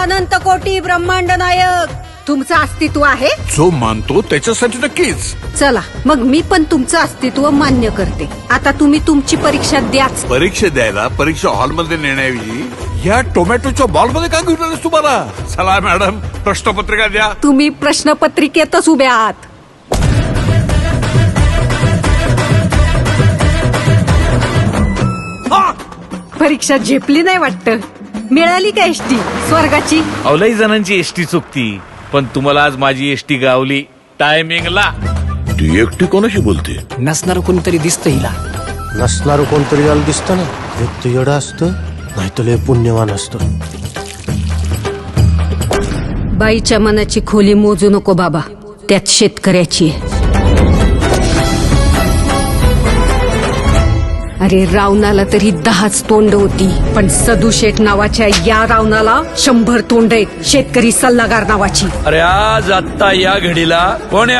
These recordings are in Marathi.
अनंत कोटी ब्रह्मांड नायक तुमचं अस्तित्व आहे. जो मानतो त्याच्यासाठी नक्कीच. चला मग मी पण तुमचं अस्तित्व मान्य करते. आता तुम्ही तुमची परीक्षा द्याच. परीक्षा द्यायला परीक्षा हॉलमध्ये नेण्याऐवजी या टोमॅटोच्या बॉलमध्ये का घेऊन आलेस तुम्हाला? चला मॅडम, प्रश्नपत्रिका द्या. तुम्ही प्रश्नपत्रिकेतच उभे आहात. परीक्षा झेपली नाही वाटतं. मिळाली का एसटी स्वर्गाची? अवलई जणांची एसटी चुकती, पण तुम्हाला आज माझी एसटी गावली टायमिंगला. ती एकटी कोणाशी बोलते? नसणार कोणतरी दिसतं हिला. नसणार कोणतरी याला दिसतं ना. एक तर येडं असतं, नाहीतर लय पुण्यवान असतं. बाईच्या मनाची खोली मोजू नको बाबा, त्यात शेतकऱ्याची आहे. अरे रावणाला तरी 10च तोंड होती, पण सदू शेठ नावाच्या या रावणाला 100 तोंड आहेत. शेतकरी सल्लागार नावाची. अरे आज आत्ता या घडीला कोण आहे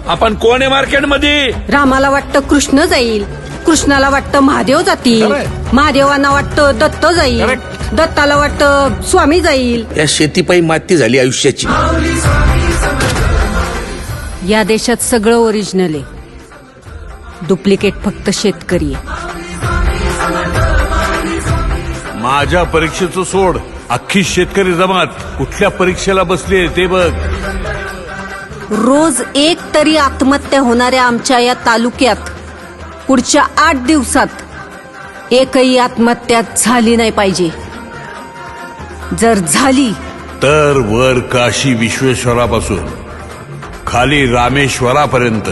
आपण कोण आहे मार्केटमध्ये? रामाला वाटतं कृष्ण जाईल, कृष्णाला वाटतं महादेव जातील, महादेवांना वाटतं दत्त जाईल, दत्ताला वाटतं स्वामी जाईल. या शेतीपायी माती झाली आयुष्याची. या देशात सगळं ओरिजिनल आहे, डुप्लिकेट फक्त शेतकरी आहे. माझ्या परीक्षेचं सोड, अख्खी शेतकरी जमात कुठल्या परीक्षेला बसली ते बघ. रोज एक तरी आत्महत्या होणाऱ्या आमच्या या तालुक्यात पुढच्या 8 दिवसात एकही आत्महत्या झाली नाही पाहिजे. जर झाली तर वर काशी विश्वेश्वरापासून खाली रामेश्वरापर्यंत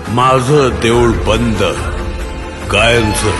माझं देऊळ बंद, कायमचं.